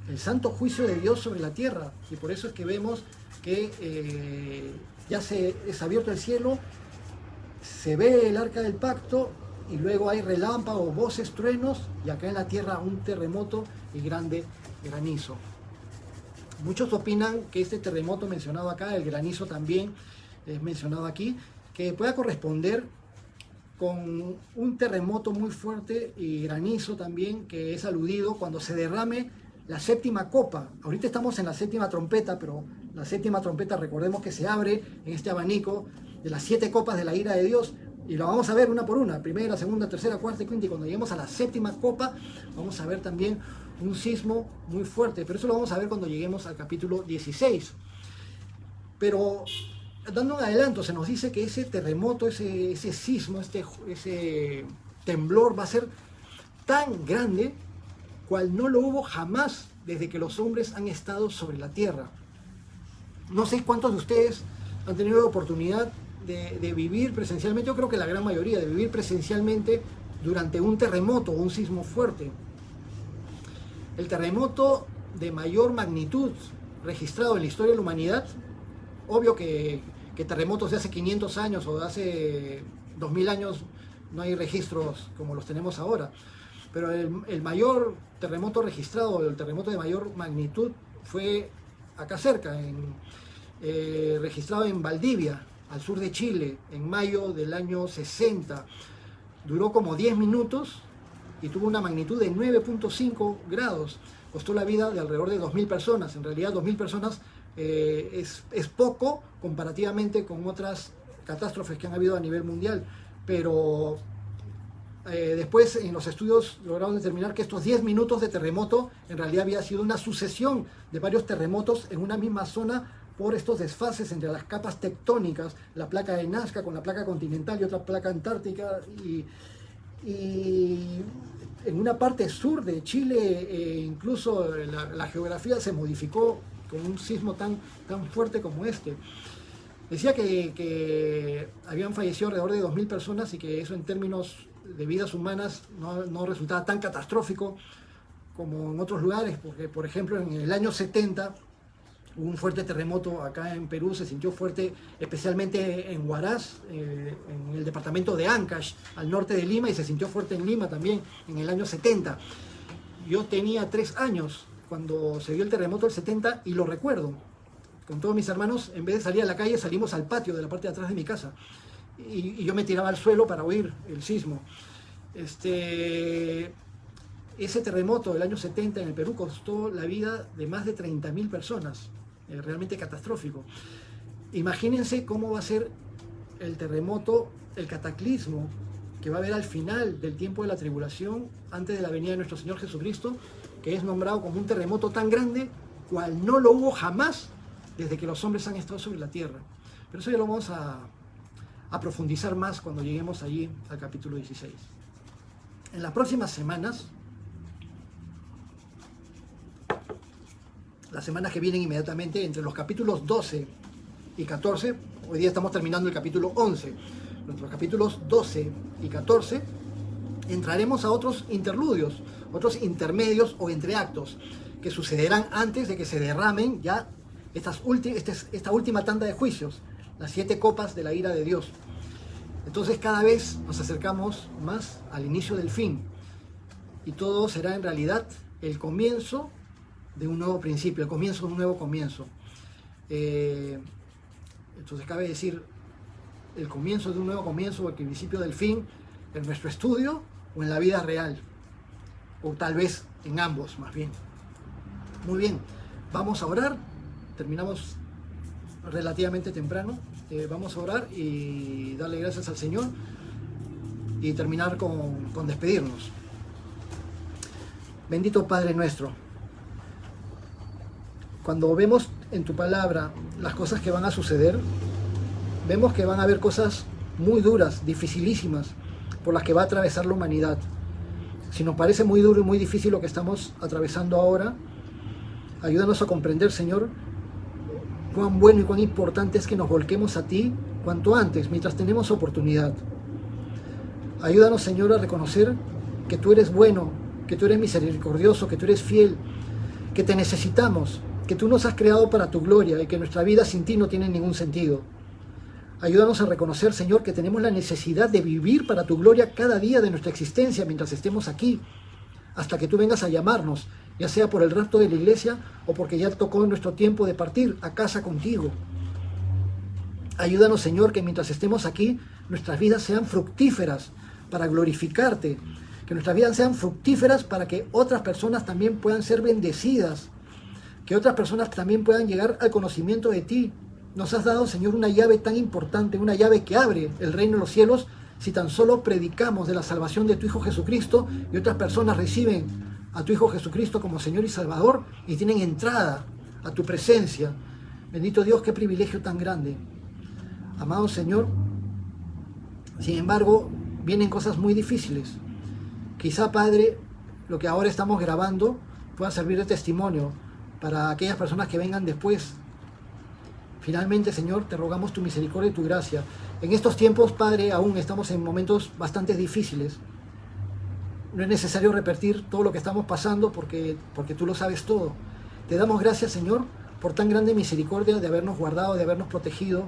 el santo juicio de Dios sobre la tierra, y por eso es que vemos que ya es abierto el cielo, se ve el arca del pacto, y luego hay relámpagos, voces, truenos, y acá en la tierra un terremoto y grande granizo. Muchos opinan que este terremoto mencionado acá, el granizo también es mencionado aquí, que pueda corresponder con un terremoto muy fuerte y granizo también, que es aludido cuando se derrame la séptima copa. Ahorita estamos en la séptima trompeta, pero la séptima trompeta, recordemos que se abre en este abanico de las 7 copas de la ira de Dios, y lo vamos a ver una por una, primera, segunda, tercera, cuarta y quinta, y cuando lleguemos a la séptima copa vamos a ver también un sismo muy fuerte, pero eso lo vamos a ver cuando lleguemos al capítulo 16. Pero dando un adelanto, se nos dice que ese terremoto, ese sismo, ese temblor va a ser tan grande cual no lo hubo jamás desde que los hombres han estado sobre la tierra. No sé cuántos de ustedes han tenido la oportunidad de vivir presencialmente, yo creo que la gran mayoría, de vivir presencialmente durante un terremoto o un sismo fuerte. El terremoto de mayor magnitud registrado en la historia de la humanidad, obvio que terremotos de hace 500 años o de hace 2000 años no hay registros como los tenemos ahora, pero el mayor terremoto registrado, el terremoto de mayor magnitud, fue acá cerca, registrado en Valdivia, al sur de Chile, en mayo del año 60. Duró como 10 minutos y tuvo una magnitud de 9.5 grados. Costó la vida de alrededor de 2.000 personas. En realidad 2.000 personas es poco comparativamente con otras catástrofes que han habido a nivel mundial, pero después en los estudios lograron determinar que estos 10 minutos de terremoto en realidad había sido una sucesión de varios terremotos en una misma zona por estos desfases entre las capas tectónicas, la placa de Nazca con la placa continental y otra placa antártica, y en una parte sur de Chile incluso la geografía se modificó con un sismo tan fuerte como este. Decía que habían fallecido alrededor de 2.000 personas y que eso en términos de vidas humanas no resultaba tan catastrófico como en otros lugares, porque por ejemplo en el año 70 hubo un fuerte terremoto acá en Perú, se sintió fuerte especialmente en Huaraz, en el departamento de Ancash, al norte de Lima, y se sintió fuerte en Lima también en el año 70. Yo tenía 3 años cuando se dio el terremoto del 70 y lo recuerdo. Con todos mis hermanos, en vez de salir a la calle, salimos al patio de la parte de atrás de mi casa. Y yo me tiraba al suelo para oír el sismo. Ese terremoto del año 70 en el Perú costó la vida de más de 30.000 personas. Realmente catastrófico. Imagínense cómo va a ser el terremoto, el cataclismo que va a haber al final del tiempo de la tribulación, antes de la venida de nuestro Señor Jesucristo, que es nombrado como un terremoto tan grande, cual no lo hubo jamás desde que los hombres han estado sobre la tierra. Pero eso ya lo vamos a profundizar más cuando lleguemos allí al capítulo 16. En las próximas semanas, las semanas que vienen inmediatamente, entre los capítulos 12 y 14, hoy día estamos terminando el capítulo 11, entre los capítulos 12 y 14, entraremos a otros interludios, otros intermedios o entreactos, que sucederán antes de que se derramen ya esta última tanda de juicios, las 7 copas de la ira de Dios. Entonces cada vez nos acercamos más al inicio del fin, y todo será en realidad el comienzo de un nuevo principio, el comienzo de un nuevo comienzo. Entonces cabe decir el comienzo de un nuevo comienzo o el principio del fin en nuestro estudio o en la vida real, o tal vez en ambos más bien. Muy bien, vamos a orar, terminamos relativamente temprano, vamos a orar y darle gracias al Señor y terminar con despedirnos. Bendito Padre nuestro, cuando vemos en tu palabra las cosas que van a suceder, vemos que van a haber cosas muy duras, dificilísimas, por las que va a atravesar la humanidad. Si nos parece muy duro y muy difícil lo que estamos atravesando ahora, ayúdanos a comprender, Señor, cuán bueno y cuán importante es que nos volquemos a ti cuanto antes, mientras tenemos oportunidad. Ayúdanos, Señor, a reconocer que tú eres bueno, que tú eres misericordioso, que tú eres fiel, que te necesitamos, que tú nos has creado para tu gloria y que nuestra vida sin ti no tiene ningún sentido. Ayúdanos a reconocer, Señor, que tenemos la necesidad de vivir para tu gloria cada día de nuestra existencia mientras estemos aquí, hasta que tú vengas a llamarnos, ya sea por el rapto de la iglesia o porque ya tocó nuestro tiempo de partir a casa contigo. Ayúdanos, Señor, que mientras estemos aquí, nuestras vidas sean fructíferas para glorificarte, que nuestras vidas sean fructíferas para que otras personas también puedan ser bendecidas, que otras personas también puedan llegar al conocimiento de ti. Nos has dado, Señor, una llave tan importante, una llave que abre el reino de los cielos si tan solo predicamos de la salvación de tu Hijo Jesucristo y otras personas reciben a tu Hijo Jesucristo como Señor y Salvador y tienen entrada a tu presencia. Bendito Dios, qué privilegio tan grande. Amado Señor, sin embargo, vienen cosas muy difíciles. Quizá, Padre, lo que ahora estamos grabando pueda servir de testimonio para aquellas personas que vengan después. Finalmente, Señor, te rogamos tu misericordia y tu gracia. En estos tiempos, Padre, aún estamos en momentos bastante difíciles. No es necesario repetir todo lo que estamos pasando porque tú lo sabes todo. Te damos gracias, Señor, por tan grande misericordia de habernos guardado, de habernos protegido,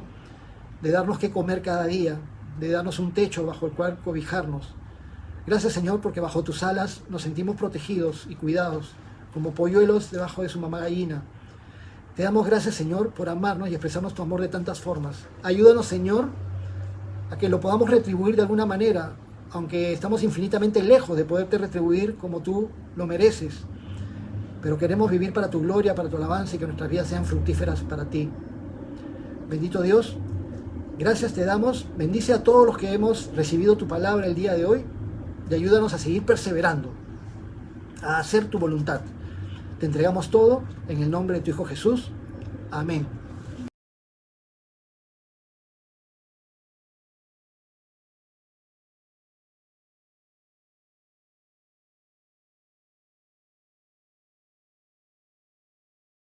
de darnos que comer cada día, de darnos un techo bajo el cual cobijarnos. Gracias, Señor, porque bajo tus alas nos sentimos protegidos y cuidados, como polluelos debajo de su mamá gallina. Te damos gracias, Señor, por amarnos y expresarnos tu amor de tantas formas. Ayúdanos, Señor, a que lo podamos retribuir de alguna manera, aunque estamos infinitamente lejos de poderte retribuir como tú lo mereces. Pero queremos vivir para tu gloria, para tu alabanza y que nuestras vidas sean fructíferas para ti. Bendito Dios, gracias te damos. Bendice a todos los que hemos recibido tu palabra el día de hoy y ayúdanos a seguir perseverando, a hacer tu voluntad. Te entregamos todo en el nombre de tu Hijo Jesús. Amén.